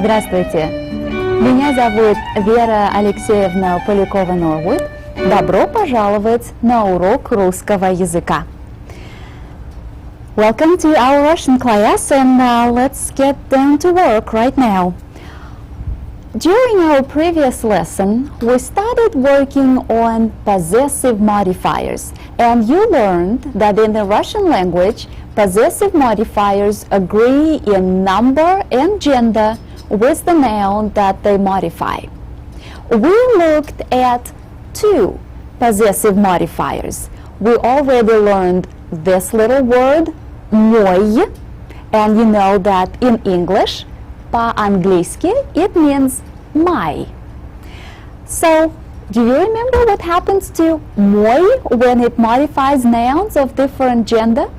Здравствуйте! Меня зовут Вера Алексеевна Полякова-Норвуд. Добро пожаловать на урок русского языка. Welcome to our Russian class, and let's get down to work right now. During our previous lesson, we started working on possessive modifiers, and you learned that in the Russian language, possessive modifiers agree in number and gender with the noun that they modify. We looked at two possessive modifiers. We already learned this little word, мой, and you know that in English, по-английски, it means my. So, do you remember what happens to мой when it modifies nouns of different gender?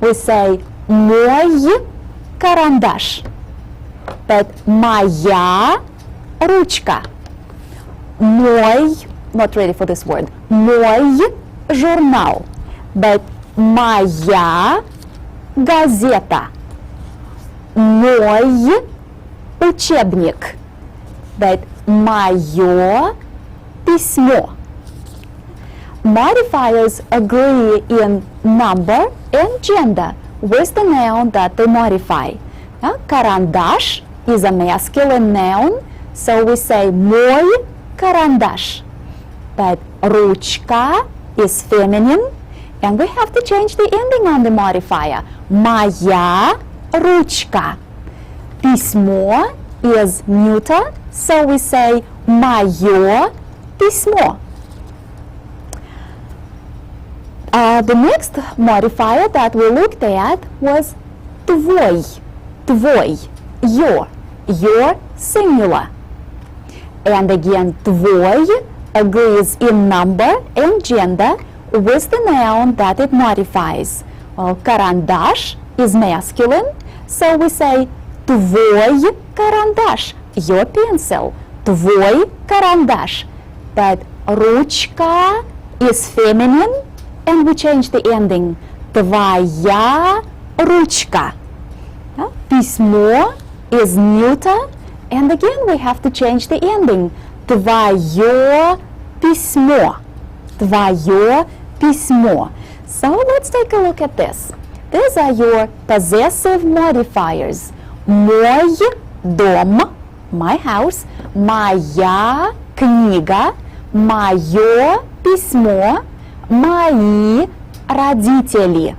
We say мой карандаш, but моя ручка, мой, not ready for this word, мой журнал, but моя газета, мой учебник, but мое письмо. Modifiers agree in number and gender with the noun that they modify. Карандаш is a masculine noun, so we say мой карандаш. But ручка is feminine, and we have to change the ending on the modifier. Моя ручка. Письмо is neuter, so we say мое письмо. The next modifier that we looked at was твой, твой, your singular. And again, твой agrees in number and gender with the noun that it modifies. Well, карандаш is masculine, so we say твой карандаш, your pencil, твой карандаш. But ручка is feminine, and we change the ending. Твоя ручка. Письмо is neuter, and again we have to change the ending. Твое письмо. Твое письмо. So let's take a look at this. These are your possessive modifiers. Мой дом, my house, моя книга, мое письмо, мои родители.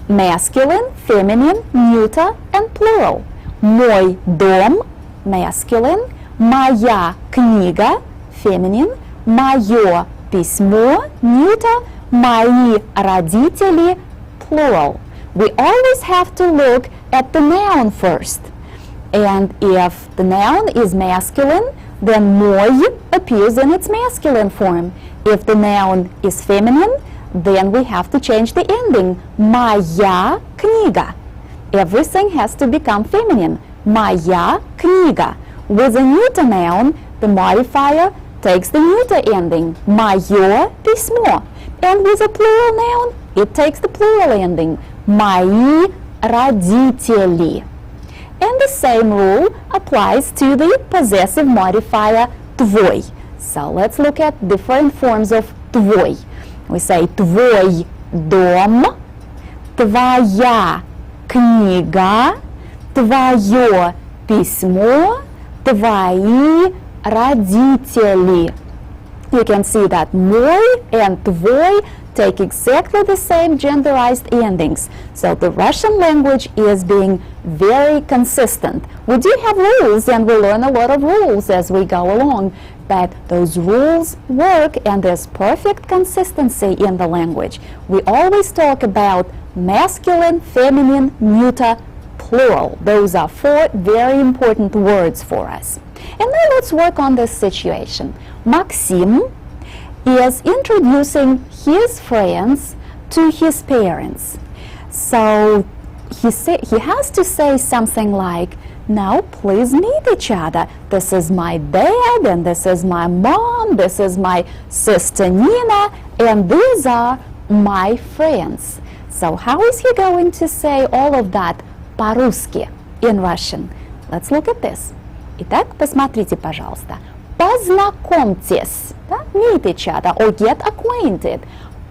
Masculine, feminine, neuter, and plural. Мой дом, masculine, моя книга, feminine, мое письмо, neuter, мои родители, plural. We always have to look at the noun first. And if the noun is masculine, then мой appears in its masculine form. If the noun is feminine, then we have to change the ending. Моя книга. Everything has to become feminine. Моя книга. With a neuter noun, the modifier takes the neuter ending. Мое письмо. And with a plural noun, it takes the plural ending. Мои родители. And the same rule applies to the possessive modifier твой. So let's look at different forms of твой. We say твой дом, твоя книга, твое письмо, твои родители. You can see that мой and твой take exactly the same genderized endings. So the Russian language is being very consistent. We do have rules, and we learn a lot of rules as we go along, but those rules work, and there's perfect consistency in the language. We always talk about masculine, feminine, neuter, plural. Those are four very important words for us. And now let's work on this situation. Maxim is introducing his friends to his parents. So he has to say something like, now please meet each other. This is my dad, and this is my mom, this is my sister Nina, and these are my friends. So how is he going to say all of that по-русски in Russian? Let's look at this. Итак, посмотрите, пожалуйста. Познакомьтесь. Да? Meet each other or get acquainted.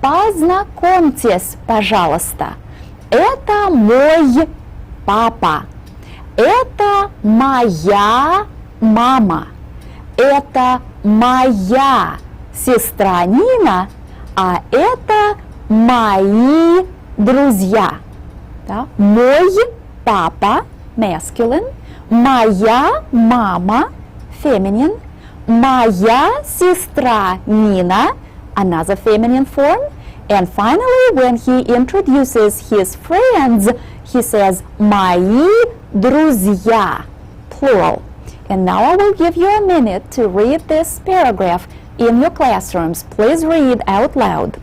Познакомьтесь, пожалуйста. Это мой папа. Это моя мама. Это моя сестра Нина, а это мои друзья. Да? Мой папа, masculine, моя мама, feminine, моя сестра Нина, another feminine form, and finally when he introduces his friends, he says мои друзья, plural. And now I will give you a minute to read this paragraph in your classrooms. Please read out loud.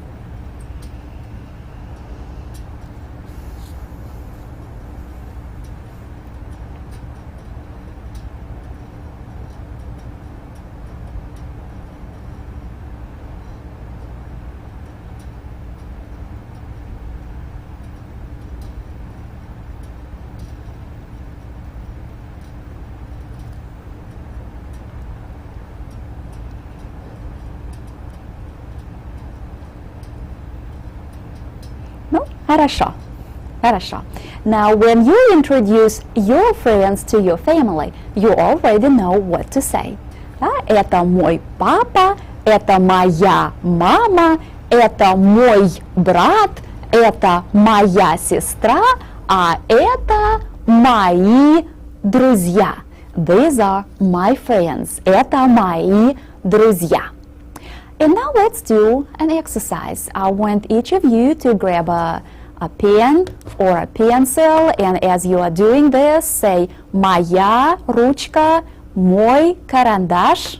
No? Хорошо. Хорошо. Now, when you introduce your friends to your family, you already know what to say. Да? Это мой папа, это моя мама, это мой брат, это моя сестра, а это мои друзья. These are my friends. Это мои друзья. And now let's do an exercise. I want each of you to grab a pen or a pencil, and as you are doing this, say моя ручка, мой карандаш.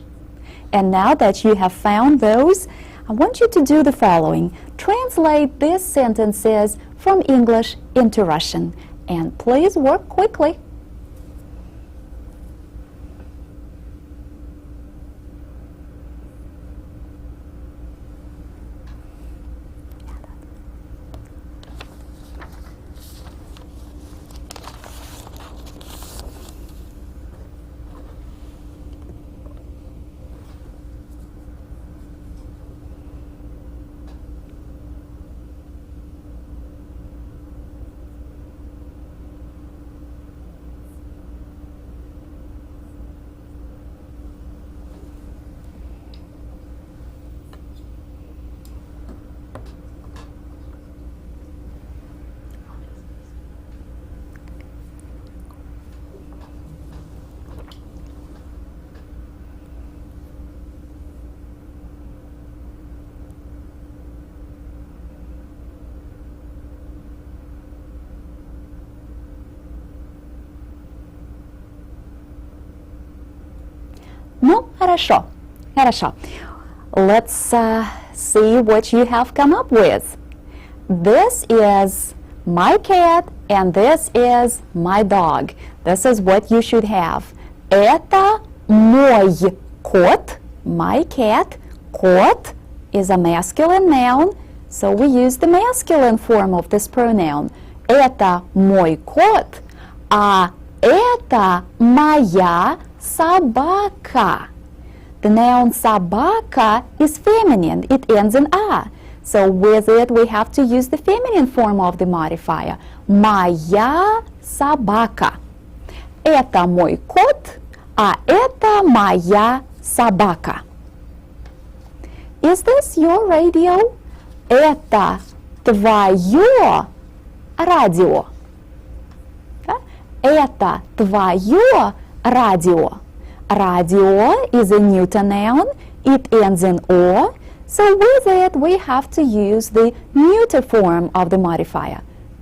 And now that you have found those, I want you to do the following. Translate these sentences from English into Russian. And please work quickly. Ну, хорошо, хорошо. Let's see what you have come up with. This is my cat and this is my dog. This is what you should have. Это мой кот, my cat. Кот is a masculine noun, so we use the masculine form of this pronoun. Это мой кот, а это моя собака. The noun собака is feminine. It ends in a. So with it we have to use the feminine form of the modifier. Моя собака. Это мой кот, а это моя собака. Is this your radio? Это твое радио. Да? Это твое радио. Radio is a neuter noun. It ends in o. So with it we have to use the neuter form of the modifier.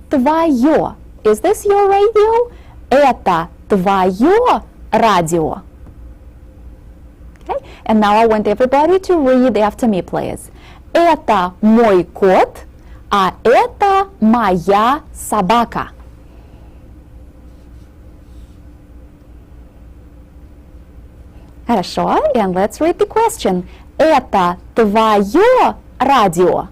Твое. Is this your radio? Это твое радио. Okay? And now I want everybody to read after me, please. Это мой кот, а это моя собака. Хорошо, and let's read the question. Это твое радио?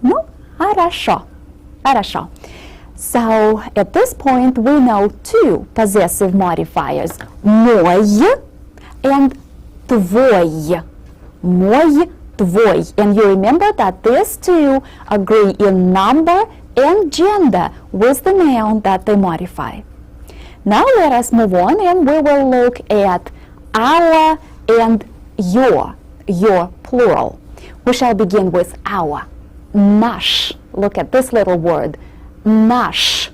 Ну, хорошо. Хорошо. So at this point we know two possessive modifiers. Мой and твой. Мой, твой. And you remember that these two agree in number and gender with the noun that they modify. Now let us move on and we will look at our and your plural. We shall begin with our. Наш. Look at this little word. Наш.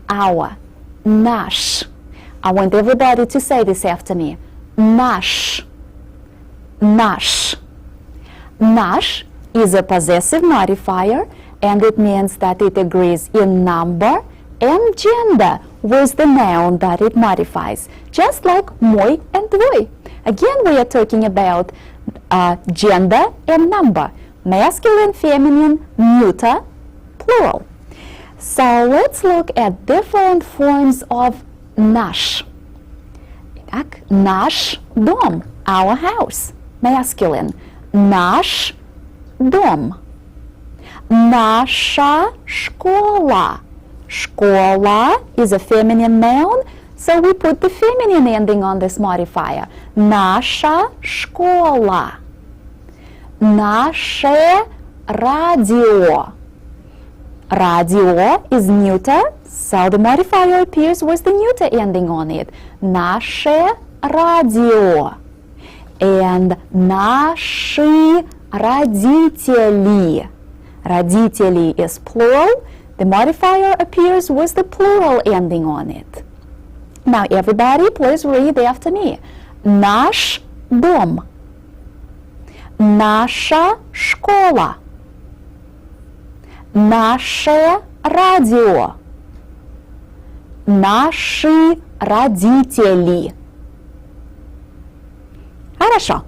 Our. Наш. I want everybody to say this after me. Наш. Наш. Наш is a possessive modifier, and it means that it agrees in number and gender with the noun that it modifies, just like мой and твой. Again, we are talking about gender and number, masculine, feminine, neuter, plural. So let's look at different forms of наш. Итак, наш дом, our house, masculine. Наш дом. Наша школа. Школа is a feminine noun, so we put the feminine ending on this modifier. Наша школа. Наше радио. Radio is neuter, so the modifier appears with the neuter ending on it. Наше радио. And наши родители. Родители is plural. The modifier appears with the plural ending on it. Now everybody please read after me. Наш дом. Наша школа. Наше радио. Наши родители. Хорошо.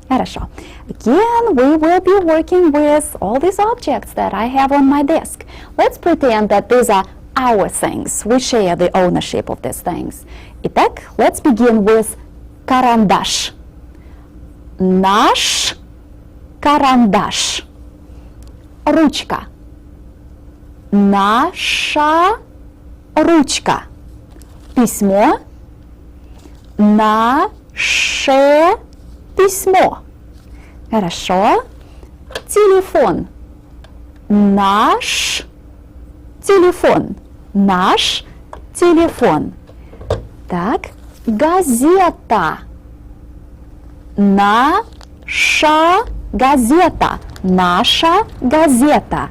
Хорошо. Again, we will be working with all these objects that I have on my desk. Let's pretend that these are our things. We share the ownership of these things. Итак, let's begin with карандаш. Наш карандаш. Ручка. Наша ручка. Письмо. Наше письмо. Хорошо. Телефон. Наш телефон. Наш телефон. Так. Газета. Наша газета. Наша газета.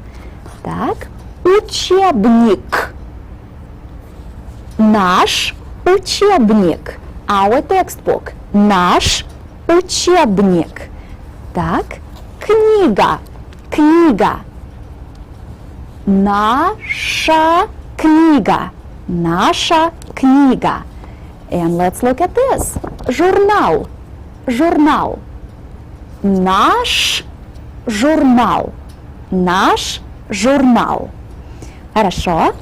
Так. Учебник. Наш учебник. Our textbook. Наш учебник. Так. Книга. Книга. Наша книга. Наша книга. And let's look at this. Журнал. Журнал. Наш журнал. Наш журнал. Хорошо.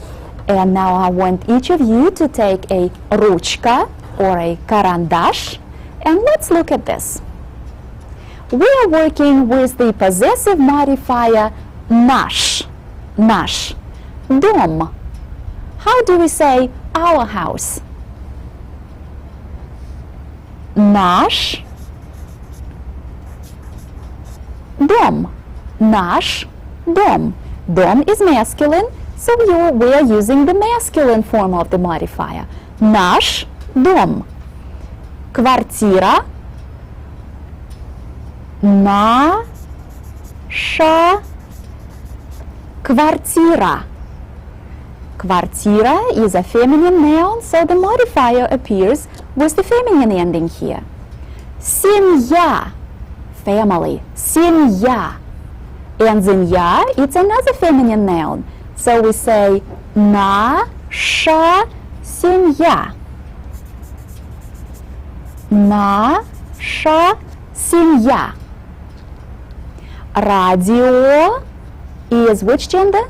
And now I want each of you to take a ручка or a карандаш. And let's look at this. We are working with the possessive modifier наш. Наш. Дом. How do we say our house? Наш дом. Наш дом. Дом is masculine, so we are using the masculine form of the modifier. Наш дом. Квартира. Наша квартира. Квартира is a feminine noun, so the modifier appears with the feminine ending here. Семья. Family. Семья. And семья, it's another feminine noun. So we say наша семья. Наша семья. Radio is which gender?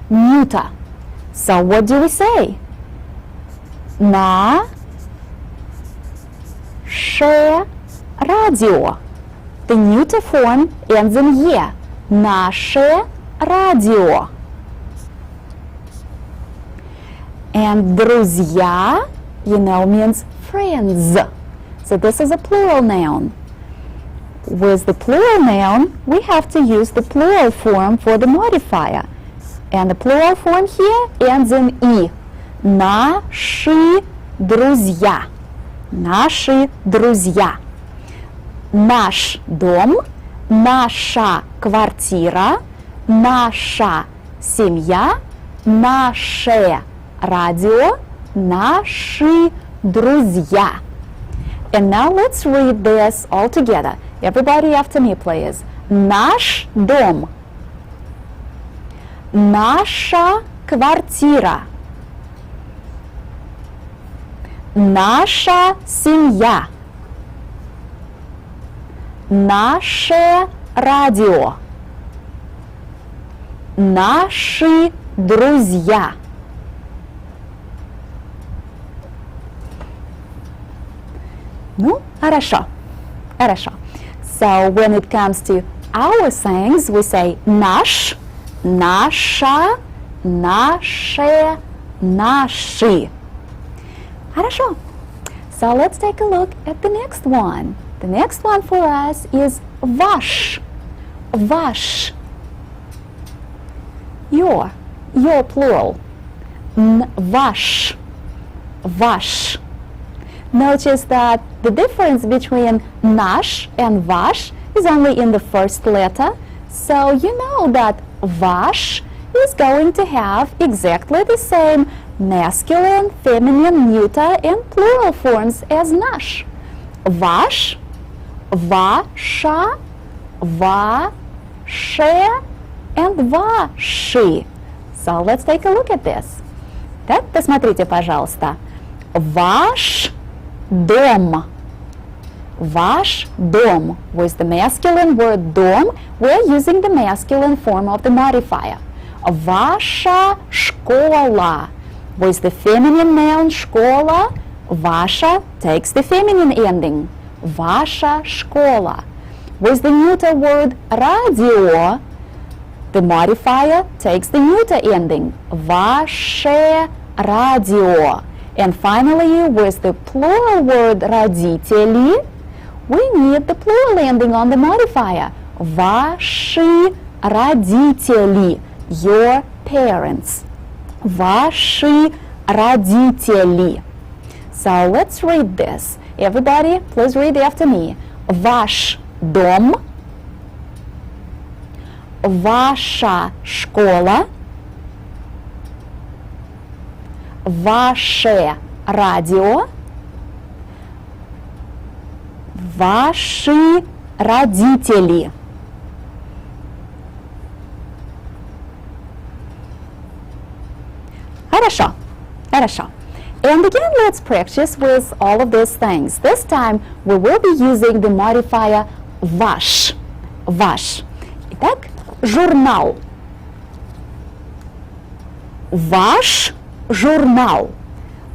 Neuter. So what do we say? Наше радио. The neuter form ends in «е». Наше радио. And друзья, you know, means friends. So this is a plural noun. With the plural noun, we have to use the plural form for the modifier. And the plural form here ends in «и». Наши друзья. Наши друзья. Наш дом, наша квартира, наша семья, наше радио, наши друзья. And now let's read this all together. Everybody after me, please. Наш дом. Наша квартира. Наша семья. Наше радио. Наши друзья. Ну, хорошо. Хорошо. So when it comes to our sayings, we say наш, наша, наше, наши. Хорошо. So let's take a look at the next one. The next one for us is ваш. Ваш. Your plural. Ваш. Ваш. Notice that the difference between наш and ваш is only in the first letter. So you know that ваш is going to have exactly the same masculine, feminine, neuter, and plural forms as наш. Ваш, ваша, ваше, and ваши. So let's take a look at this. Так, посмотрите, пожалуйста. Ваш дом. Ваш дом. With the masculine word дом, we're using the masculine form of the modifier. Ваша школа. With the feminine noun школа, ваша takes the feminine ending. Ваша школа. With the neuter word радио, the modifier takes the neuter ending. Ваше радио. And finally, with the plural word родители, we need the plural ending on the modifier. Ваши родители. Your parents. Ваши родители. So let's read this. Everybody, please read after me. Ваш дом. Ваша школа. Ваше радио. Ваши родители. Хорошо. Хорошо. And again, let's practice with all of these things. This time, we will be using the modifier ваш. Ваш. Итак, журнал. Ваш журнал.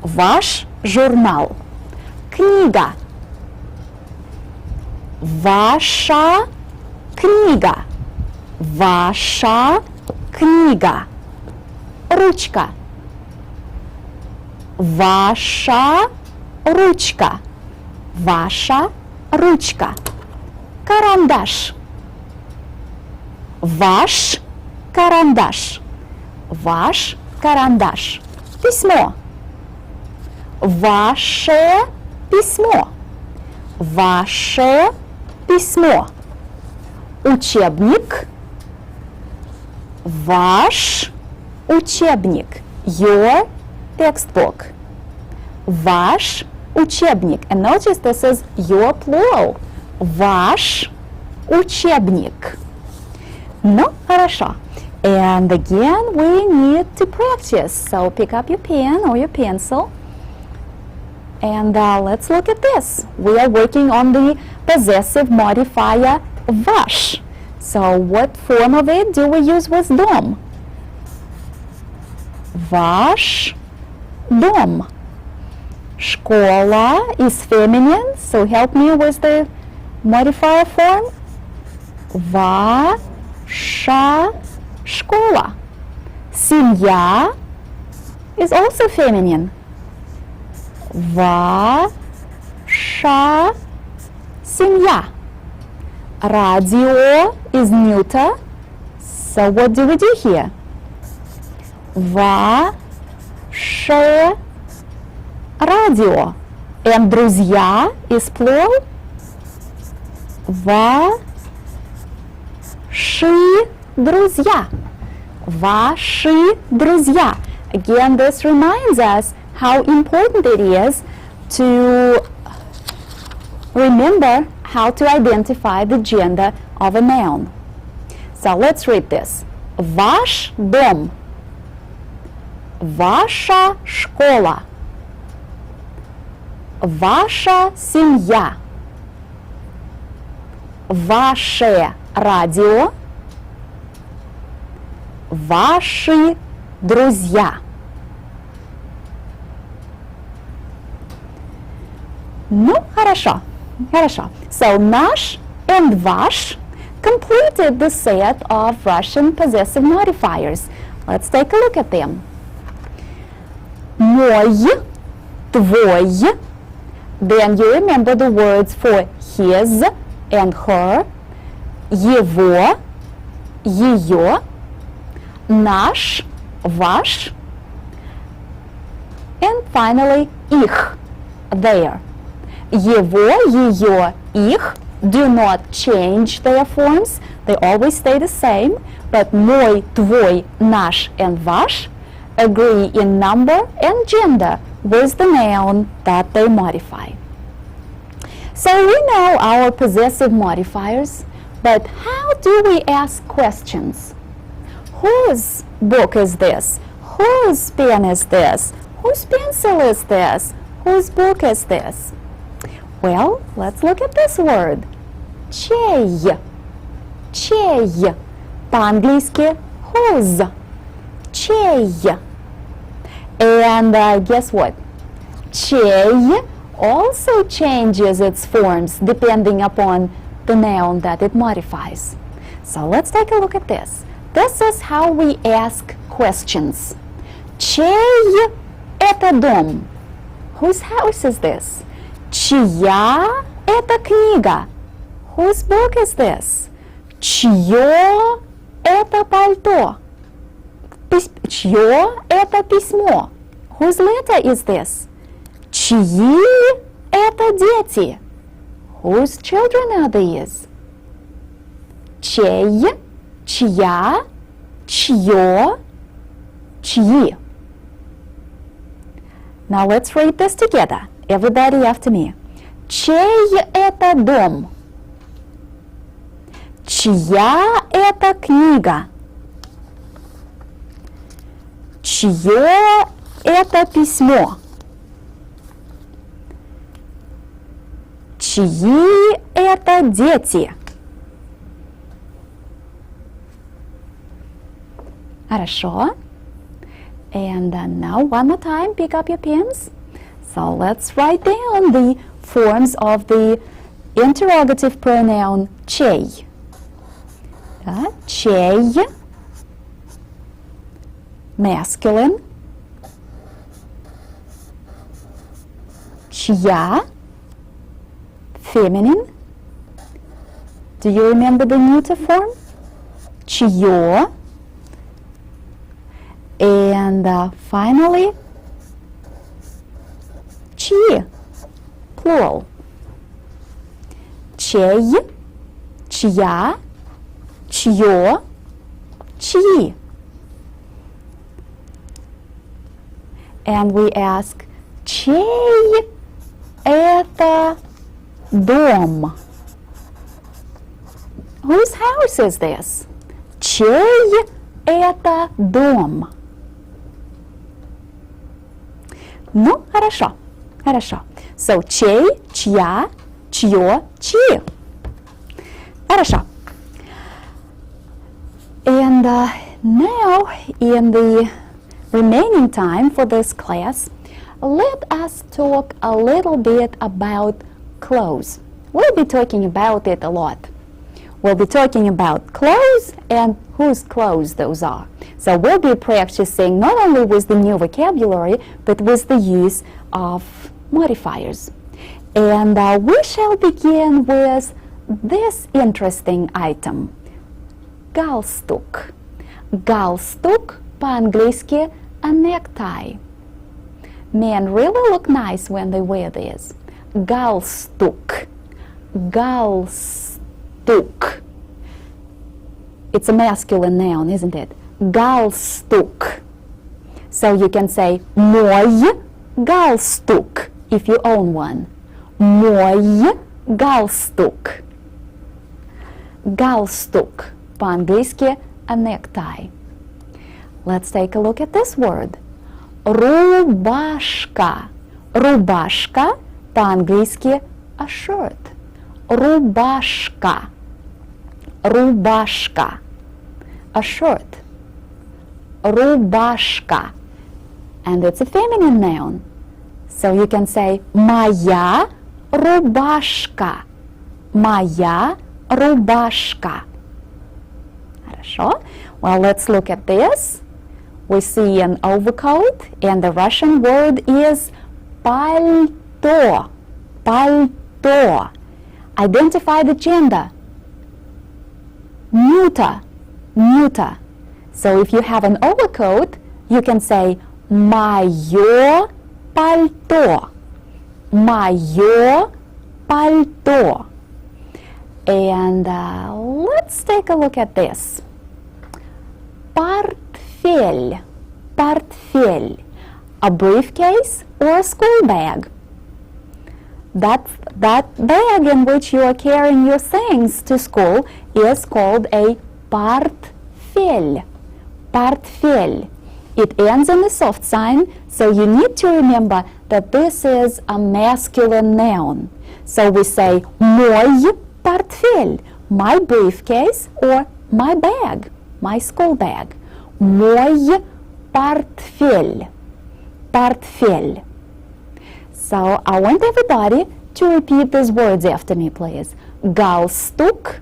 Ваш журнал. Книга. Ваша книга. Ваша книга. Ручка. Ваша ручка. Ваша ручка. Карандаш. Ваш карандаш. Ваш карандаш. Письмо. Ваше письмо. Ваше письмо. Учебник. Ваш учебник. Your textbook. Ваш учебник. And notice this is your plural. Ваш учебник. Ну, хорошо. And again, we need to practice. So pick up your pen or your pencil. And let's look at this. We are working on the possessive modifier ваш. So what form of it do we use with дом? Ваш дом. Школа is feminine, so help me with the modifier form. Ваша школа. Семья. is also feminine. Ваша семья. Radio is neuter. So what do we do here? Ваше радио. And друзья is plural. Ваши друзья. Ваши друзья. Again, this reminds us how important it is to remember how to identify the gender of a noun. So let's read this. Ваш дом. Ваша школа. Ваша семья. Ваше радио. Ваши друзья. Ну, хорошо. Хорошо. So, наш and ваш completed the set of Russian possessive modifiers. Let's take a look at them. Мой, твой. Then you remember the words for his and her. Его, ее. Наш, ваш. And finally, их, their. Его, ее, их do not change their forms. They always stay the same. But мой, твой, наш, and ваш agree in number and gender with the noun that they modify. So we know our possessive modifiers, but how do we ask questions? Whose book is this? Whose pen is this? Whose pencil is this? Whose book is this? Well, let's look at this word. Чей. Чей. По-английски whose. Чей. And guess what? Чей also changes its forms depending upon the noun that it modifies. So let's take a look at this. This is how we ask questions. Чей это дом? Whose house is this? Чья это книга? Whose book is this? Чье это пальто? Чье это письмо? Whose letter is this? Чьи это дети? Whose children are these? Чей, чья, чье, чьи. Now let's read this together. Everybody after me. Чей это дом? Чья это книга? Чье это письмо? Чьи это дети? Хорошо. And now one more time, pick up your pens. So let's write down the forms of the interrogative pronoun чей. Чей, masculine. Чья, feminine. Do you remember the neuter form? Чье. And finally, чьи, plural. Чей, чья, чье, чьи. And we ask, чей это дом? Whose house is this? Чей это дом? Ну, хорошо, хорошо. So, чей, чья, чье, чьи. Хорошо. And now, in the remaining time for this class, let us talk a little bit about clothes. We'll be talking about it a lot. We'll be talking about clothes and whose clothes those are. So we'll be practicing not only with the new vocabulary, but with the use of modifiers. And we shall begin with this interesting item. Галстук. Галстук по-английски a necktie. Men really look nice when they wear this. Галстук. Галстук. It's a masculine noun, isn't it? Галстук. So you can say мой галстук if you own one. Мой галстук. Галстук. По-английски a necktie. Let's take a look at this word. Рубашка. Рубашка. По-английски a shirt. Рубашка. Рубашка. A shirt. Рубашка. And it's a feminine noun. So you can say моя рубашка. Моя рубашка. Хорошо. Well, let's look at this. We see an overcoat, and the Russian word is пальто. Пальто. Identify the gender. Neuter. Neuter. So if you have an overcoat, you can say моё пальто. Моё пальто. And let's take a look at this. Портфель. Портфель. A briefcase or a school bag. That bag in which you are carrying your things to school is called a портфель. Портфель. It ends in a soft sign, so you need to remember that this is a masculine noun. So we say мой портфель, my briefcase or my bag, my school bag. Мой портфель. Портфель. So I want everybody to repeat these words after me, please. Галстук,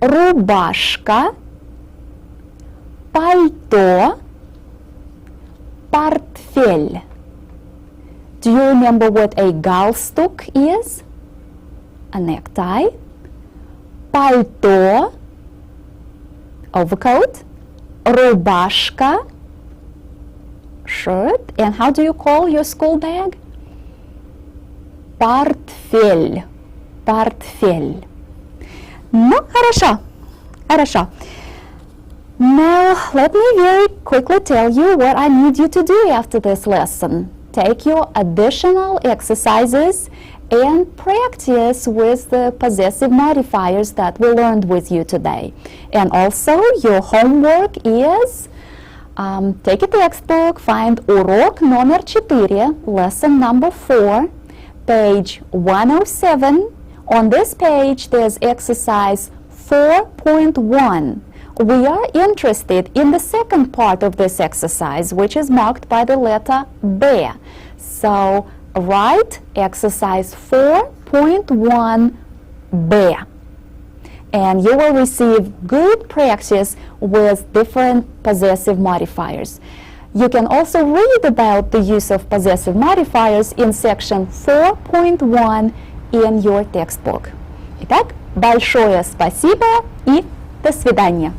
рубашка, пальто, портфель. Do you remember what a галстук is? A necktie. Пальто, overcoat. Рубашка, shirt. And how do you call your school bag? Портфель. Портфель. Ну, хорошо. Хорошо. Now, let me very quickly tell you what I need you to do after this lesson. Take your additional exercises and practice with the possessive modifiers that we learned with you today. And also, your homework is take a textbook, find урок номер 4, lesson number 4, page 107. On this page, there's exercise 4.1. We are interested in the second part of this exercise, which is marked by the letter B. So write exercise 4.1B. And you will receive good practice with different possessive modifiers. You can also read about the use of possessive modifiers in section 4.1 in your textbook. Итак, большое спасибо и до свидания.